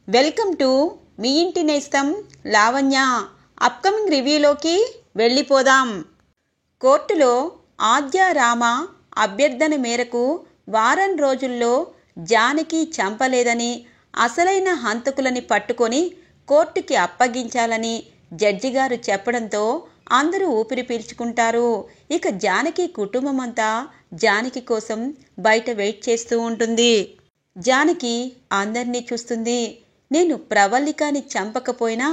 Welcome to me ఇంటి నేస్తం Lavanya. Upcoming రివ్యూలోకి వెళ్ళిపోదాం. కోర్టులో ఆద్య రామ అభ్యర్థన మేరకు వారం రోజుల్లో జానకి చంపలేదని, అసలైన హంతకులని పట్టుకొని కోర్టుకి అప్పగించాలని జడ్జి గారు చెప్పడంతో అందరూ ఊపిరి పీల్చుకుంటారు. ఇక జానకి కుటుంబం అంతా జానకి కోసం బయట వెయిట్ చేస్తూ ఉంటుంది. జానకి అందరినీ చూస్తుంది. నేను ప్రవల్లికని చంపకపోయినా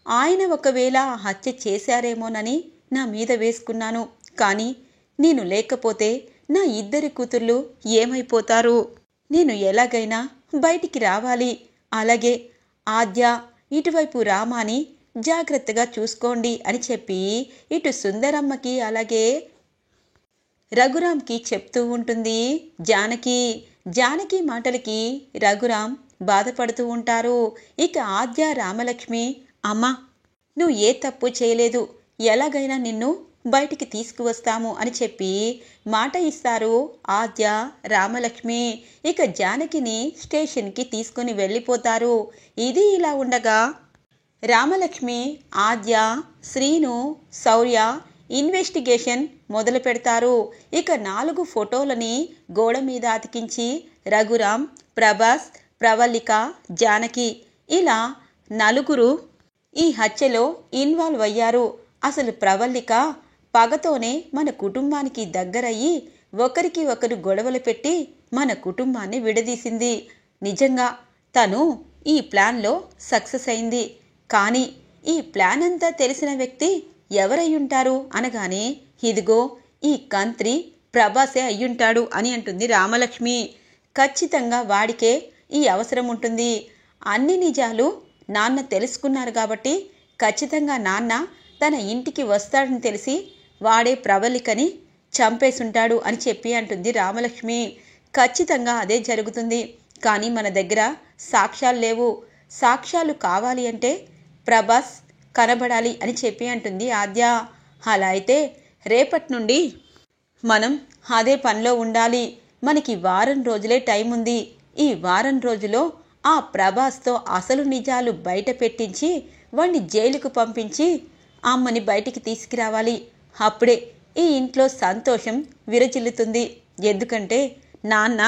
ఆయన ఒకవేళ హత్య చేశారేమోనని నా మీద వేసుకున్నాను. కానీ నేను లేకపోతే నా ఇద్దరి కూతుర్లు ఏమైపోతారు? నేను ఎలాగైనా బయటికి రావాలి. అలాగే ఆద్య, ఇటువైపు రామాని జాగ్రత్తగా చూసుకోండి అని చెప్పి ఇటు సుందరమ్మకి అలాగే రఘురాంకి చెప్తూ ఉంటుంది జానకి. జానకి మాటలకి రఘురాం బాధపడుతూ ఉంటారు. ఇక ఆద్య రామలక్ష్మి, అమ్మా నువ్వు ఏ తప్పు చేయలేదు, ఎలాగైనా నిన్ను బయటికి తీసుకువస్తాము అని చెప్పి మాట ఇస్తారు ఆద్య రామలక్ష్మి. ఇక జానకిని స్టేషన్కి తీసుకుని వెళ్ళిపోతారు. ఇది ఇలా ఉండగా రామలక్ష్మి, ఆద్య, శ్రీను, శౌర్య ఇన్వెస్టిగేషన్ మొదలు పెడతారు. ఇక 4 ఫోటోలని గోడ మీద అతికించి రఘురాం, ప్రభాస్, ప్రవల్లిక, జానకి ఇలా 4 ఈ హత్యలో ఇన్వాల్వ్ అయ్యారు. అసలు ప్రవల్లిక పగతోనే మన కుటుంబానికి దగ్గరయ్యి ఒకరికి ఒకరు గొడవలు పెట్టి మన కుటుంబాన్ని విడదీసింది. నిజంగా తను ఈ ప్లాన్లో సక్సెస్ అయింది. కానీ ఈ ప్లాన్ అంతా తెలిసిన వ్యక్తి ఎవరయ్యుంటారు అనగానే ఇదిగో ఈ కంత్రి ప్రభాసే అయ్యుంటాడు అని అంటుంది రామలక్ష్మి. ఖచ్చితంగా వాడికే ఈ అవసరం ఉంటుంది. అన్ని నిజాలు నాన్న తెలుసుకున్నారు కాబట్టి ఖచ్చితంగా నాన్న తన ఇంటికి వస్తాడని తెలిసి వాడే ప్రవల్లికని చంపేసుంటాడు అని చెప్పి అంటుంది రామలక్ష్మి. ఖచ్చితంగా అదే జరుగుతుంది. కానీ మన దగ్గర సాక్ష్యాలు లేవు. సాక్ష్యాలు కావాలి అంటే ప్రభాస్ కనబడాలి అని చెప్పి అంటుంది ఆద్య. అలా అయితే రేపటి నుండి మనం అదే పనిలో ఉండాలి. మనకి వారం రోజులే టైం ఉంది. ఈ వారం రోజులో ఆ ప్రభాస్తో అసలు నిజాలు బయట పెట్టించి వాణ్ణి జైలుకు పంపించి అమ్మని బయటికి తీసుకురావాలి. అప్పుడే ఈ ఇంట్లో సంతోషం విరజిల్లుతుంది. ఎందుకంటే నాన్న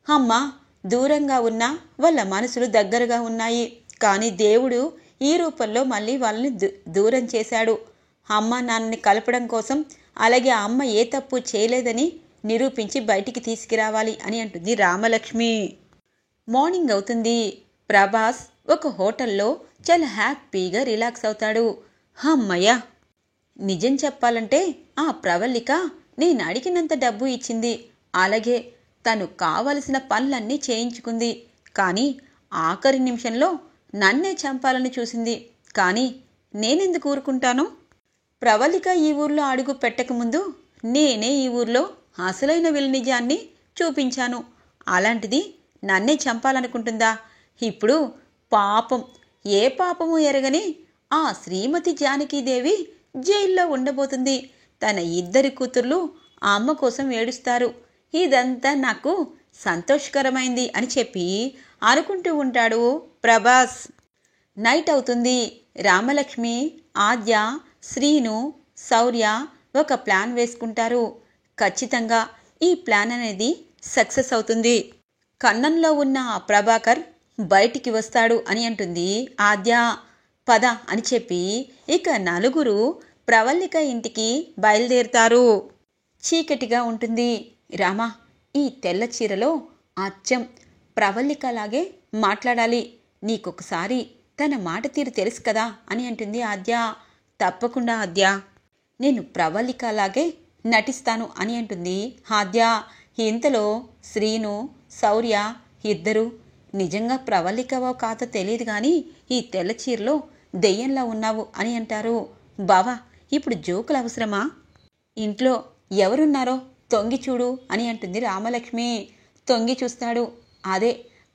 అమ్మ దూరంగా ఉన్నా వాళ్ళ మనసులు దగ్గరగా ఉన్నాయి. కానీ దేవుడు ఈ రూపంలో మళ్ళీ వాళ్ళని దూరం చేశాడు. అమ్మ నాన్నని కలపడం కోసం, అలాగే అమ్మ ఏ తప్పు చేయలేదని నిరూపించి బయటికి తీసుకురావాలి అని అంటుంది రామలక్ష్మి. మార్నింగ్ అవుతుంది. ప్రభాస్ ఒక హోటల్లో చాలా హ్యాపీగా రిలాక్స్ అవుతాడు. అమ్మయ్య, నిజం చెప్పాలంటే ఆ ప్రవల్లిక నేను అడిగినంత డబ్బు ఇచ్చింది. అలాగే తను కావలసిన పనులన్నీ చేయించుకుంది. కానీ ఆఖరి నిమిషంలో నన్నే చంపాలని చూసింది. కానీ నేనెందుకు ఊరుకుంటాను? ప్రవల్లిక ఈ ఊర్లో అడుగు పెట్టకముందు నేనే ఈ ఊర్లో అసలైన నిజాన్ని చూపించాను. అలాంటిది నన్నే చంపాలనుకుంటుందా? ఇప్పుడు పాపం, ఏ పాపము ఎరగని ఆ శ్రీమతి జానకీదేవి జైల్లో ఉండబోతుంది. తన ఇద్దరి కూతుర్లు ఆ అమ్మ కోసం ఏడుస్తారు. ఇదంతా నాకు సంతోషకరమైంది అని చెప్పి అనుకుంటూ ఉంటాడు ప్రభాస్. నైట్ అవుతుంది. రామలక్ష్మి, ఆద్య, శ్రీను, శౌర్య ఒక ప్లాన్ వేసుకుంటారు. ఖచ్చితంగా ఈ ప్లాన్ అనేది సక్సెస్ అవుతుంది. కన్నంలో ఉన్న ఆ ప్రభాకర్ బయటికి వస్తాడు అని అంటుంది ఆద్య. పద అని చెప్పి ఇక 4 ప్రవల్లిక ఇంటికి బయలుదేరుతారు. చీకటిగా ఉంటుంది. రామా, ఈ తెల్ల చీరలో అచ్చం ప్రవల్లికలాగే మాట్లాడాలి. నీకొకసారి తన మాట తీరు తెలుసు కదా అని అంటుంది ఆద్య. తప్పకుండా ఆద్య, నేను ప్రవల్లికలాగే నటిస్తాను అని అంటుంది ఆద్య. ఇంతలో శ్రీను, శౌర్య ఇద్దరు నిజంగా ప్రవల్లికవో కాదో తెలియదు కానీ ఈ తెల్ల చీరలో దెయ్యంలా ఉన్నావు అని అంటారు. బావా, ఇప్పుడు జోకులు అవసరమా? ఇంట్లో ఎవరున్నారో తొంగి చూడు అని అంటుంది రామలక్ష్మి. తొంగి చూస్తాడు. అదే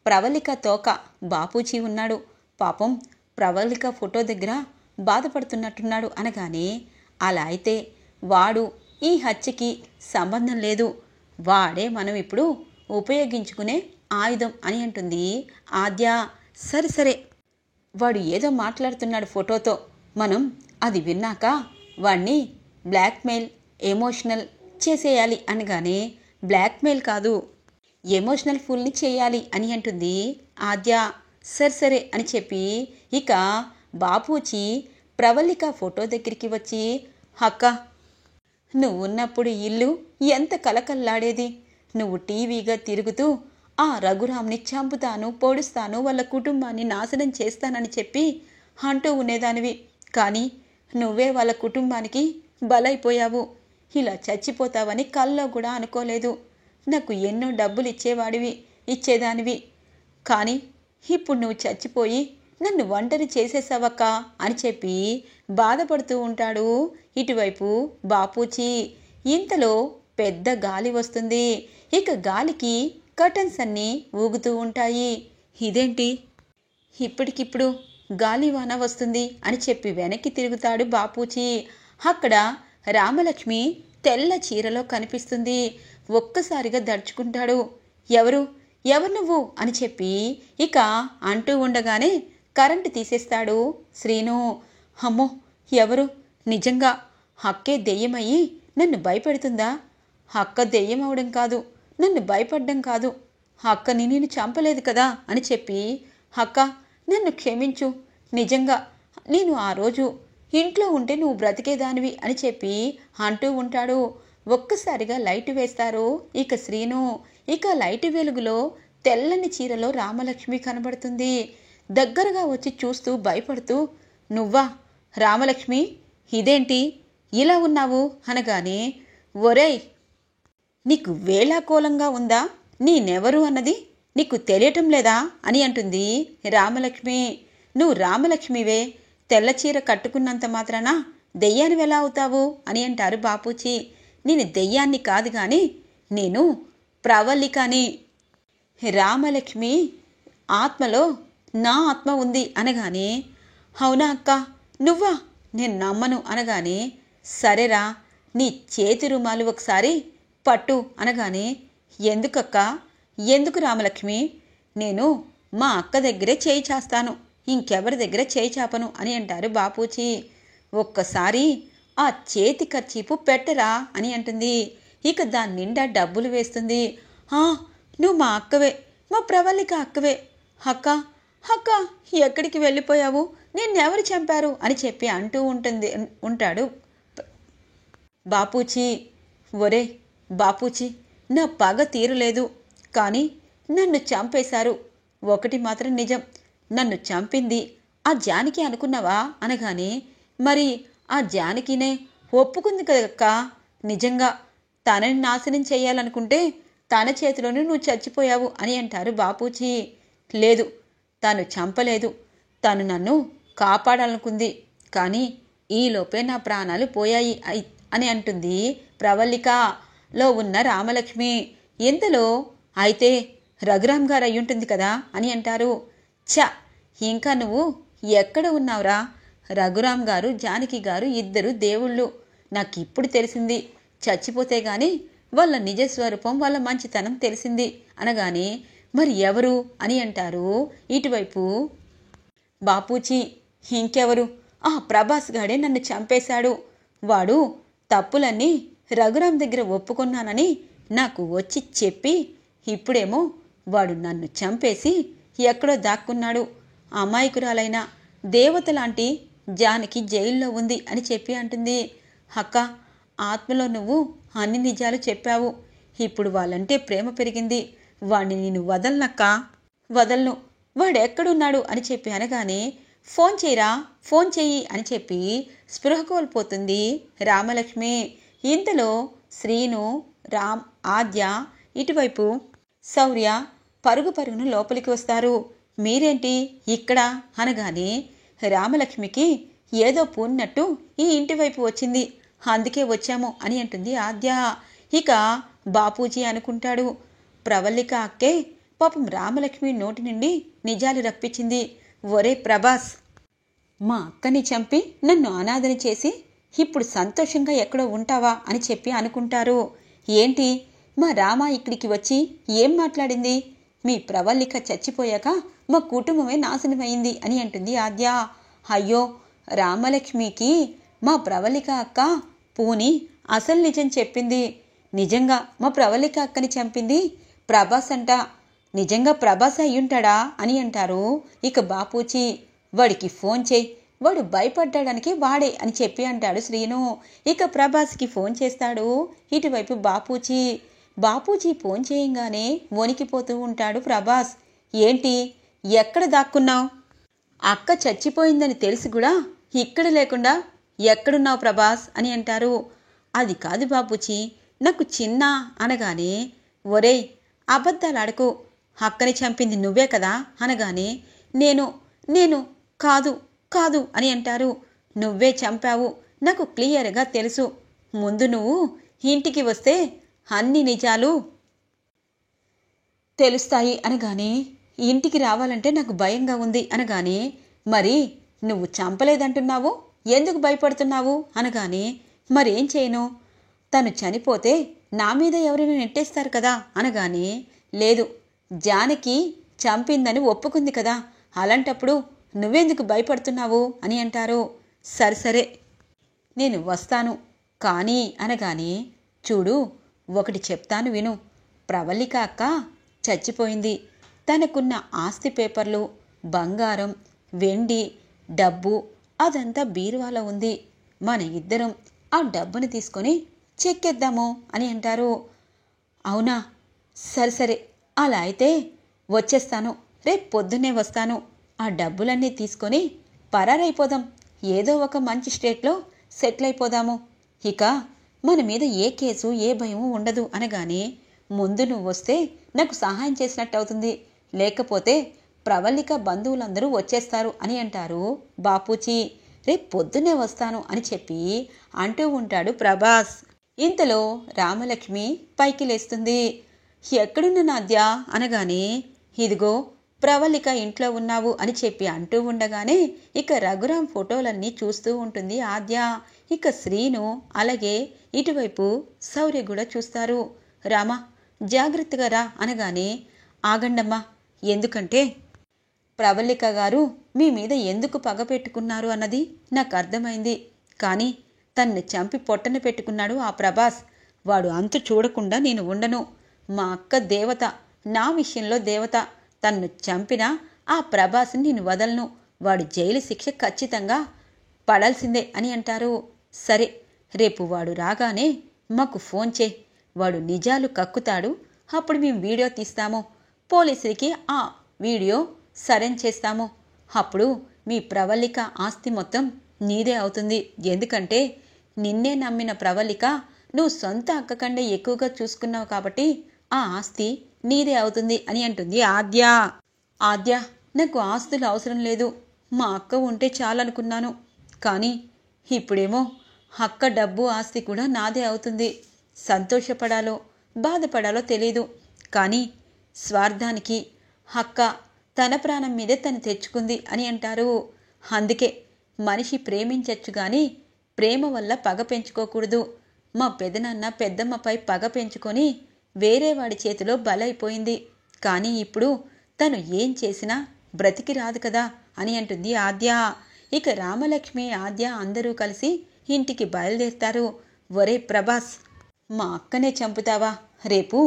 ప్రవల్లిక తోక బాపూజీ ఉన్నాడు. పాపం ప్రవల్లిక ఫోటో దగ్గర బాధపడుతున్నట్టున్నాడు అనగానే, అలా అయితే వాడు ఈ హత్యకి సంబంధం లేదు. వాడే మనం ఇప్పుడు ఉపయోగించుకునే ఆయుధం అని అంటుంది ఆద్య. సరే సరే, వాడు ఏదో మాట్లాడుతున్నాడు ఫోటోతో, మనం అది విన్నాక వాణ్ణి బ్లాక్మెయిల్ ఎమోషనల్ చేసేయాలి అనగానే, బ్లాక్మెయిల్ కాదు, ఎమోషనల్ ఫుల్ని చేయాలి అని అంటుంది ఆద్య. సరే సరే అని చెప్పి ఇక బాపూజీ ప్రవల్లిక ఫోటో దగ్గరికి వచ్చి, అక్క, నువ్వు ఉన్నప్పుడు ఇల్లు ఎంత కలకల్లాడేది. నువ్వు టీవీగా తిరుగుతూ ఆ రఘురామ్ని చంపుతాను, పొడుస్తాను, వాళ్ళ కుటుంబాన్ని నాశనం చేస్తానని చెప్పి అంటూ ఉండేదానివి. కానీ నువ్వే వాళ్ళ కుటుంబానికి బలైపోయావు. ఇలా చచ్చిపోతావని కల్లో కూడా అనుకోలేదు. నాకు ఎన్నో డబ్బులు ఇచ్చేదానివి. కానీ ఇప్పుడు నువ్వు చచ్చిపోయి నన్ను ఒంటరి చేసేసావక్క అని చెప్పి బాధపడుతూ ఉంటాడు ఇటువైపు బాపూజీ. ఇంతలో పెద్ద గాలి వస్తుంది. ఇక గాలికి కర్టన్స్ అన్నీ ఊగుతూ ఉంటాయి. ఇదేంటి ఇప్పటికిప్పుడు గాలివాన వస్తుంది అని చెప్పి వెనక్కి తిరుగుతాడు బాపూజీ. అక్కడ రామలక్ష్మి తెల్ల చీరలో కనిపిస్తుంది. ఒక్కసారిగా దడుచుకుంటాడు. ఎవరు నువ్వు అని చెప్పి ఇక అంటూ ఉండగానే కరెంటు తీసేస్తాడు శ్రీను. అమ్మో, ఎవరు? నిజంగా అక్కే దెయ్యమయ్యి నన్ను భయపెడుతుందా? అక్క దెయ్యం అవడం కాదు, నన్ను భయపడ్డం కాదు, అక్కని నేను చంపలేదు కదా అని చెప్పి, అక్క నన్ను క్షమించు, నిజంగా నేను ఆ రోజు ఇంట్లో ఉంటే నువ్వు బ్రతికేదానివి అని చెప్పి అంటూ ఉంటాడు. ఒక్కసారిగా లైటు వేస్తారు ఇక శ్రీను. ఇక లైటు వెలుగులో తెల్లని చీరలో రామలక్ష్మి కనబడుతుంది. దగ్గరగా వచ్చి చూస్తూ భయపడుతూ, నువ్వా రామలక్ష్మి, ఇదేంటి ఇలా ఉన్నావు అనగానే, ఒరేయ్, నీకు వేళాకోలంగా ఉందా? నేనెవరు అన్నది నీకు తెలియటం లేదా అని అంటుంది రామలక్ష్మి. నువ్వు రామలక్ష్మివే, తెల్లచీర కట్టుకున్నంత మాత్రాన దెయ్యాన్ని ఎలా అవుతావు అని అంటారు బాపూజీ. నేను దెయ్యాన్ని కాదు కానీ నేను ప్రవల్లికని. రామలక్ష్మి ఆత్మలో నా ఆత్మ ఉంది అనగానే, అవునా అక్క, నువ్వా? నేను నమ్మను అనగానే, సరేరా, నీ చేతి రుమాలు ఒకసారి పట్టు అనగానే, ఎందుకక్క? ఎందుకు రామలక్ష్మి? నేను మా అక్క దగ్గరే చేయి చేస్తాను, ఇంకెవరి దగ్గర చేయి చాపను అని అంటారు బాపూజీ. ఒక్కసారి ఆ చేతి కర్చీపు పెట్టరా అని అంటుంది. ఇక దాని నిండా డబ్బులు వేస్తుంది. నువ్వు మా అక్కవే, మా ప్రవల్లిక అక్కవే. అక్క అక్క ఎక్కడికి వెళ్ళిపోయావు? నిన్నెవరు చంపారు అని చెప్పి అంటూ ఉంటాడు బాపూజీ. ఒరే బాపూజీ, నా పగ తీరలేదు, కానీ నన్ను చంపేశారు. ఒకటి మాత్రం నిజం, నన్ను చంపింది ఆ జానకి అనుకున్నావా అనగానే, మరి ఆ జానకినే ఒప్పుకుంది కదక్క. నిజంగా తనని నాశనం చేయాలనుకుంటే తన చేతిలోనే నువ్వు చచ్చిపోయావు అని అంటారు బాపూజీ. లేదు, తను చంపలేదు, తను నన్ను కాపాడాలనుకుంది, కానీ ఈలోపే నా ప్రాణాలు పోయాయి అని అంటుంది ప్రవల్లికలో ఉన్న రామలక్ష్మి. ఇంతలో అయితే రఘురామ్ గారు అయ్యుంటుంది కదా అని అంటారు. ఇంకా నువ్వు ఎక్కడ ఉన్నావురా? రఘురామ్ గారు, జానకి గారు ఇద్దరు దేవుళ్ళు. నాకు ఇప్పుడు తెలిసింది, చచ్చిపోతే గాని వాళ్ళ నిజస్వరూపం, వాళ్ళ మంచితనం తెలిసింది అనగానే, మరి ఎవరు అని అంటారు ఇటువైపు బాపూజీ. ఇంకెవరు? ఆ ప్రభాస్ గాడే నన్ను చంపేశాడు. వాడు తప్పులన్నీ రఘురామ్ దగ్గర ఒప్పుకున్నానని నాకు వచ్చి చెప్పి, ఇప్పుడేమో వాడు నన్ను చంపేసి ఎక్కడో దాక్కున్నాడు. అమాయకురాలైన దేవత లాంటి జానకి జైల్లో ఉంది అని చెప్పి అంటుంది. అక్క, ఆత్మలో నువ్వు అన్ని నిజాలు చెప్పావు. ఇప్పుడు వాళ్ళంటే ప్రేమ పెరిగింది. వాణ్ణి నేను వదలనక్కా, వదలను. వాడెక్కడున్నాడు అని చెప్పి అనగానే, ఫోన్ చేయరా, ఫోన్ చెయ్యి అని చెప్పి స్పృహ కోల్పోతుంది రామలక్ష్మి. ఇంతలో శ్రీను, ఆద్య, ఇటువైపు శౌర్య పరుగును లోపలికి వస్తారు. మీరేంటి ఇక్కడ అనగానే, రామలక్ష్మికి ఏదో పూన్నట్టు ఈ ఇంటి వైపు వచ్చింది, అందుకే వచ్చాము అని అంటుంది ఆద్య. ఇక బాపూజీ అనుకుంటాడు, ప్రవల్లిక అక్కే పాపం రామలక్ష్మి నోటి నుండి నిజాలు రప్పించింది. ఒరే ప్రభాస్, మా అక్కని చంపి నన్ను అనాథని చేసి ఇప్పుడు సంతోషంగా ఎక్కడో ఉంటావా అని చెప్పి అనుకుంటారు. ఏంటి మా రామ ఇక్కడికి వచ్చి ఏం మాట్లాడింది? మీ ప్రవల్లిక చచ్చిపోయాక మా కుటుంబమే నాశనమైంది అని అంటుంది ఆద్య. అయ్యో, రామలక్ష్మికి మా ప్రవల్లిక అక్క పూని అసలు నిజం చెప్పింది. నిజంగా మా ప్రవల్లిక అక్కని చంపింది ప్రభాస్ అంట. నిజంగా ప్రభాస్ అయ్యుంటాడా అని అంటారు ఇక బాపూజీ. వాడికి ఫోన్ చేయి, వాడు భయపడ్డానికి వాడే అని చెప్పి అంటాడు శ్రీను. ఇక ప్రభాస్కి ఫోన్ చేస్తాడు ఇటువైపు బాపూజీ. బాపూజీ ఫోన్ చేయంగానే వణికిపోతూ ఉంటాడు ప్రభాస్. ఏంటి, ఎక్కడ దాక్కున్నావు? అక్క చచ్చిపోయిందని తెలిసి కూడా ఇక్కడ లేకుండా ఎక్కడున్నావు ప్రభాస్ అని అంటారు. అది కాదు బాపూజీ, నాకు చిన్న అనగానే, ఒరేయ్ అబద్ధాలాడకు, అక్కని చంపింది నువ్వే కదా అనగానే, నేను కాదు కాదు అని అంటారు. నువ్వే చంపావు, నాకు క్లియర్గా తెలుసు. ముందు నువ్వు ఇంటికి వస్తే అన్ని నిజాలు తెలుస్తాయి అనగానే, ఇంటికి రావాలంటే నాకు భయంగా ఉంది అనగానే, మరి నువ్వు చంపలేదంటున్నావు, ఎందుకు భయపడుతున్నావు అనగానే, మరేం చేయను, తను చనిపోతే నా మీద ఎవరైనా నెట్టేస్తారు కదా అనగానే, లేదు జానకి చంపిందని ఒప్పుకుంది కదా, అలాంటప్పుడు నువ్వెందుకు భయపడుతున్నావు అని అంటారు. సరే నేను వస్తాను కానీ అనగానే, చూడు ఒకటి చెప్తాను విను, ప్రవల్లిక అక్క చచ్చిపోయింది. తనకున్న ఆస్తి పేపర్లు, బంగారం, వెండి, డబ్బు అదంతా బీరువాలో ఉంది. మన ఇద్దరం ఆ డబ్బుని తీసుకొని చెక్కేద్దాము అని అంటారు. అవునా, సరే అలా అయితే వచ్చేస్తాను, రేపు పొద్దున్నే వస్తాను. ఆ డబ్బులన్నీ తీసుకొని పరారైపోదాం, ఏదో ఒక మంచి స్టేట్లో సెటిల్ అయిపోదాము. ఇక మన మీద ఏ కేసు ఏ భయము ఉండదు అనగానే, ముందు నువ్వు వస్తే నాకు సహాయం చేసినట్టు అవుతుంది, లేకపోతే ప్రవల్లిక బంధువులందరూ వచ్చేస్తారు అని అంటారు బాపూజీ. రేపు పొద్దున్నే వస్తాను అని చెప్పి అంటూ ఉంటాడు ప్రభాస్. ఇంతలో రామలక్ష్మి పైకి లేస్తుంది. ఎక్కడున్న నాద్య అనగానే, ఇదిగో ప్రవల్లిక ఇంట్లో ఉన్నావు అని చెప్పి అంటూ ఉండగానే ఇక రఘురాం ఫోటోలన్నీ చూస్తూ ఉంటుంది ఆద్య. ఇక శ్రీను అలాగే ఇటువైపు శౌర్య కూడా చూస్తారు. రామా జాగ్రత్తగా రా అనగానే, ఆగండమ్మా, ఎందుకంటే ప్రవల్లిక గారు మీ మీద ఎందుకు పగ పెట్టుకున్నారు అన్నది నాకు అర్థమైంది. కానీ తన్ని చంపి పొట్టన పెట్టుకున్నాడు ఆ ప్రభాస్. వాడు అంతు చూడకుండా నేను ఉండను. మా అక్క దేవత, నా విషయంలో దేవత. తన్ను చంపినా ఆ ప్రభాస్ని నేను వదలను. వాడు జైలు శిక్ష ఖచ్చితంగా పడాల్సిందే అని అంటారు. సరే, రేపు వాడు రాగానే మాకు ఫోన్ చేయి. వాడు నిజాలు కక్కుతాడు, అప్పుడు మేము వీడియో తీస్తాము. పోలీసులకి ఆ వీడియో సరెండర్ చేస్తాము. అప్పుడు మీ ప్రవల్లిక ఆస్తి మొత్తం నీదే అవుతుంది. ఎందుకంటే నిన్నే నమ్మిన ప్రవల్లిక నువ్వు సొంత అక్క కంటే ఎక్కువగా చూసుకున్నావు కాబట్టి ఆ ఆస్తి నీదే అవుతుంది అని అంటుంది ఆద్య. ఆద్య, నాకు ఆస్తులు అవసరం లేదు, మా అక్క ఉంటే చాలనుకున్నాను. కానీ ఇప్పుడేమో అక్క డబ్బు ఆస్తి కూడా నాదే అవుతుంది. సంతోషపడాలో బాధపడాలో తెలీదు. కానీ స్వార్థానికి అక్క తన ప్రాణం మీదే తను తెచ్చుకుంది అని అంటారు. అందుకే మనిషి ప్రేమించచ్చు కానీ ప్రేమ వల్ల పగ పెంచుకోకూడదు. మా పెదనాన్న పెద్దమ్మపై పగ పెంచుకొని వేరే వాడి చేతిలో బలైపోయింది. కానీ ఇప్పుడు తను ఏం చేసినా బ్రతికి రాదు కదా అని అంటుంది ఆద్య. ఇక రామలక్ష్మి ఆద్య అందరూ కలిసి ఇంటికి బయలుదేరుతారు. ఒరే ప్రభాస్, మా అక్కనే చంపుతావా? రేపు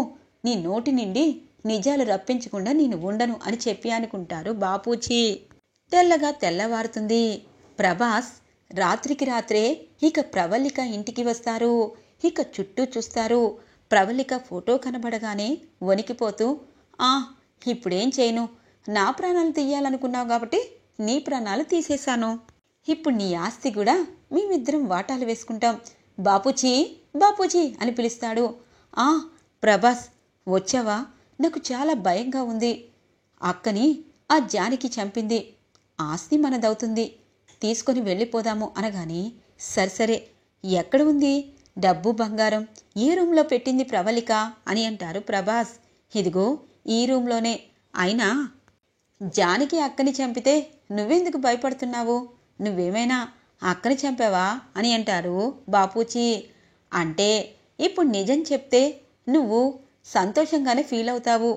నీ నోటి నుండి నిజాలు రప్పించకుండా నేను ఉండను అని చెప్పి అనుకుంటారు బాపూజీ. తెల్లగా తెల్లవారుతుంది. ప్రభాస్ రాత్రికి రాత్రే ఇక ప్రవల్లిక ఇంటికి వస్తారు. ఇక చుట్టూ చూస్తారు. ప్రవల్లిక ఫోటో కనబడగానే వణికిపోతూ, ఇప్పుడేం చేయను, నా ప్రాణాలు తీయాలనుకున్నావు కాబట్టి నీ ప్రాణాలు తీసేశాను. ఇప్పుడు నీ ఆస్తి కూడా మేమిద్దరం వాటాలు వేసుకుంటాం. బాపూజీ బాపూజీ అని పిలుస్తాడు. ప్రభాస్ వచ్చావా? నాకు చాలా భయంగా ఉంది. అక్కని ఆ జానకి చంపింది, ఆస్తి మనదవుతుంది, తీసుకొని వెళ్ళిపోదాము అనగానే, సరే ఎక్కడ ఉంది డబ్బు బంగారం? ఏ రూమ్లో పెట్టింది ప్రవల్లిక అని అంటారు ప్రభాస్. ఇదిగో ఈ రూమ్లోనే. అయినా జానకి అక్కని చంపితే నువ్వెందుకు భయపడుతున్నావు? నువ్వేమైనా అక్కని చంపావా అని అంటారు బాపూజీ. అంటే ఇప్పుడు నిజం చెప్తే నువ్వు సంతోషంగానే ఫీల్ అవుతావు.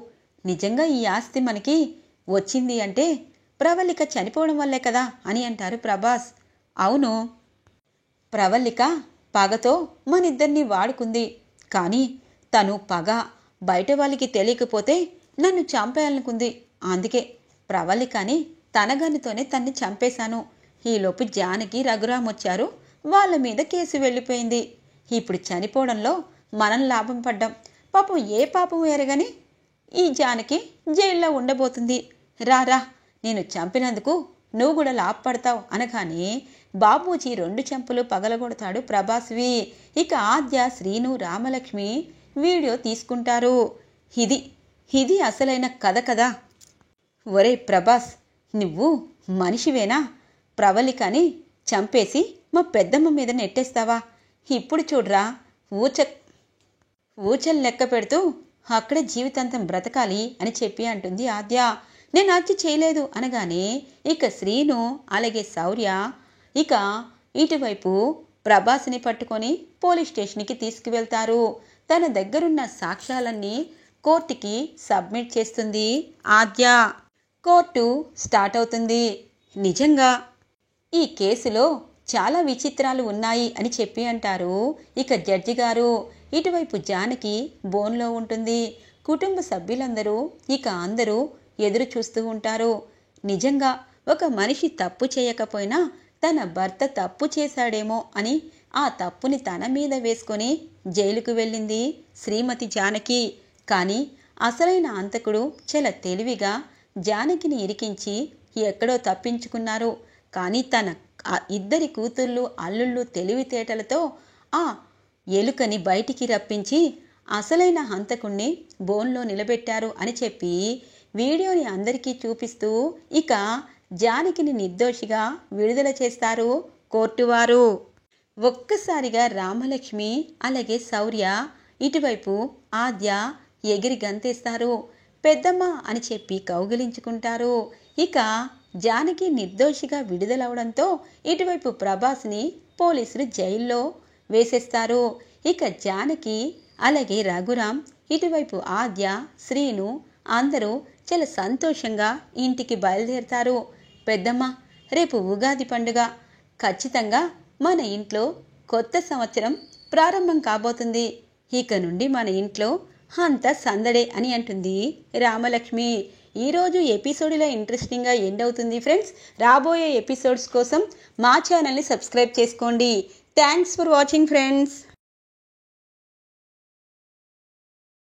నిజంగా ఈ ఆస్తి మనకి వచ్చింది అంటే ప్రవళిక చనిపోవడం వల్లే కదా అని అంటారు ప్రభాస్. అవును, ప్రవళిక పగతో మనిద్దరినీ వాడుకుంది. కానీ తను పగ బయట వాళ్ళకి తెలియకపోతే నన్ను చంపేయాలనుకుంది. అందుకే ప్రవళికని తన గన్నుతోనే తన్ని చంపేశాను. ఈలోపు జానకి రఘురామ్ వచ్చారు. వాళ్ళ మీద కేసు వెళ్ళిపోయింది. ఇప్పుడు చనిపోవడంలో మనం లాభం పడ్డాం. పాపం ఏ పాపం ఎరగని ఈ జానకి జైల్లో ఉండబోతుంది. రారా, నేను చంపినందుకు నువ్వు కూడా లాభపడతావు అనగానే బాబూజీ 2 చెంపలు పగలగొడతాడు ప్రభాస్వి. ఇక ఆద్య, శ్రీను, రామలక్ష్మి వీడియో తీసుకుంటారు. ఇది అసలైన కథ కదా. ఒరే ప్రభాస్, నువ్వు మనిషివేనా? ప్రవళికని చంపేసి మా పెద్దమ్మ మీద నెట్టేస్తావా? ఇప్పుడు చూడ్రా, ఊచలు లెక్క పెడుతూ అక్కడే జీవితాంతం బ్రతకాలి అని చెప్పి అంటుంది ఆద్య. నేను హత్య చేయలేదు అనగానే ఇక శ్రీను అలాగే శౌర్య ఇక ఇటువైపు ప్రభాస్ని పట్టుకొని పోలీస్ స్టేషన్కి తీసుకువెళ్తారు. తన దగ్గరున్న సాక్ష్యాలన్నీ కోర్టుకి సబ్మిట్ చేస్తుంది ఆద్య. కోర్టు స్టార్ట్ అవుతుంది. నిజంగా ఈ కేసులో చాలా విచిత్రాలు ఉన్నాయి అని చెప్పి అంటారు ఇక జడ్జి గారు. ఇటువైపు జానకి బోన్లో ఉంటుంది. కుటుంబ సభ్యులందరూ ఇక అందరూ ఎదురు చూస్తూ ఉంటారు. నిజంగా ఒక మనిషి తప్పు చేయకపోయినా తన భర్త తప్పు చేశాడేమో అని ఆ తప్పుని తన మీద వేసుకొని జైలుకు వెళ్ళింది శ్రీమతి జానకి. కానీ అసలైన హంతకుడు చాలా తెలివిగా జానకిని ఇరికించి ఎక్కడో తప్పించుకున్నారు. కానీ తన 2 కూతుళ్ళు అల్లుళ్ళు తెలివితేటలతో ఆ ఎలుకని బయటికి రప్పించి అసలైన హంతకుణ్ణి బోన్లో నిలబెట్టారు అని చెప్పి వీడియోని అందరికీ చూపిస్తూ ఇక జానకిని నిర్దోషిగా విడుదల చేస్తారు కోర్టు వారు. ఒక్కసారిగా రామలక్ష్మి అలాగే శౌర్య ఇటువైపు ఆద్య ఎగిరి గంతేస్తారు. పెద్దమ్మ అని చెప్పి కౌగిలించుకుంటారు. ఇక జానకి నిర్దోషిగా విడుదలవడంతో ఇటువైపు ప్రభాస్ని పోలీసులు జైల్లో వేసేస్తారు. ఇక జానకి అలాగే రఘురామ్ ఇటువైపు ఆద్య, శ్రీను అందరూ చాలా సంతోషంగా ఇంటికి బయలుదేరుతారు. పెద్దమ్మ, రేపు ఉగాది పండుగ. ఖచ్చితంగా మన ఇంట్లో కొత్త సంవత్సరం ప్రారంభం కాబోతుంది. ఇక నుండి మన ఇంట్లో అంతా సందడే అని అంటుంది రామలక్ష్మి. ఈరోజు ఎపిసోడ్లో ఇంట్రెస్టింగ్గా ఎండ్ అవుతుంది ఫ్రెండ్స్. రాబోయే ఎపిసోడ్స్ కోసం మా ఛానల్ని సబ్స్క్రైబ్ చేసుకోండి. Thanks for watching friends.